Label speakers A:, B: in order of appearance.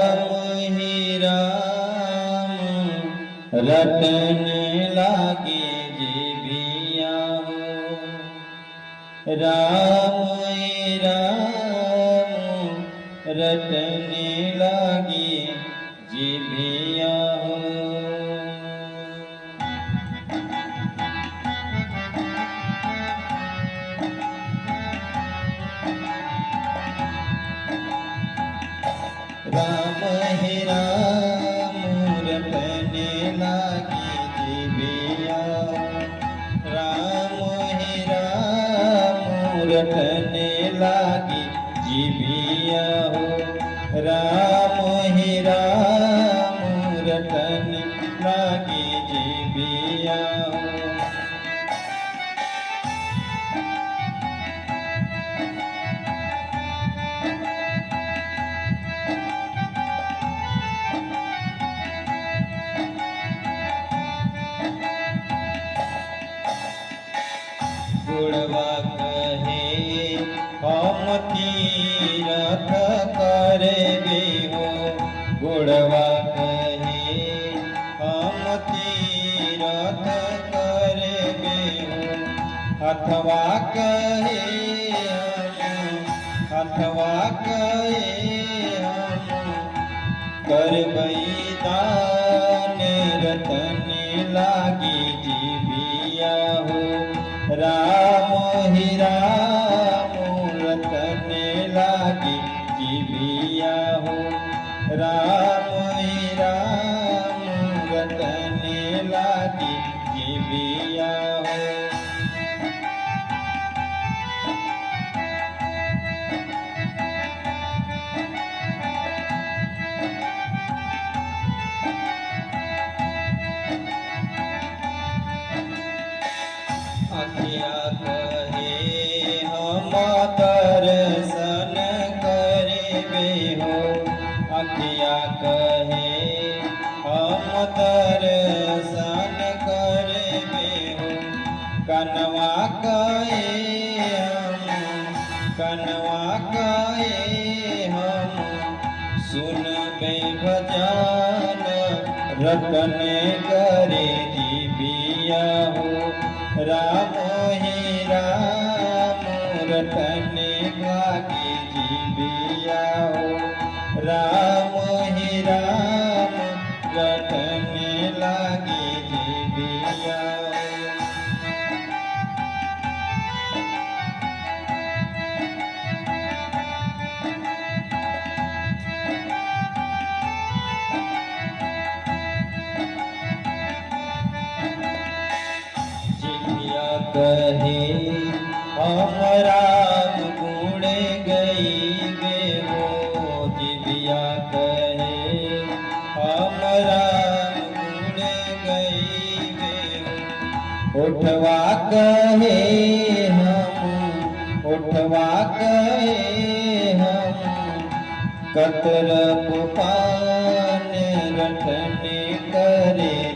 A: ही राम रटने लागे जीविया हो। राम ही राम रटने लागे जीविया हो। राम ही राम रटने लागी जीविया। राम ही राम रटने लागी जीविया हो। राम ही राम रटने लागी जीविया हो। गुणवा कहे हम तीरथ करबे हो। गुणवा कहे हम तीरथ करबे हो। अथवा कहे हम करबै दान रतने लागी जीविया हो। राम ही राम रटने लागी जीविया हो। राम ही राम रटने लागी जीविया हो। अखिया कहे हम दर्शन करबे हो। अखिया कहे हम दर्शन करबे हो। कनवा कहे हम सुनबे भजन रटने करे जीविया हो। राम ही राम रटने लागी जीविया हो। राम ही राम रटने लागी जीविया हो। कहे हम राम गुण गईबे हो। जीविया कहे हम राम गुण गईबे हो। उठवा कहे हम कतर पान रटने करे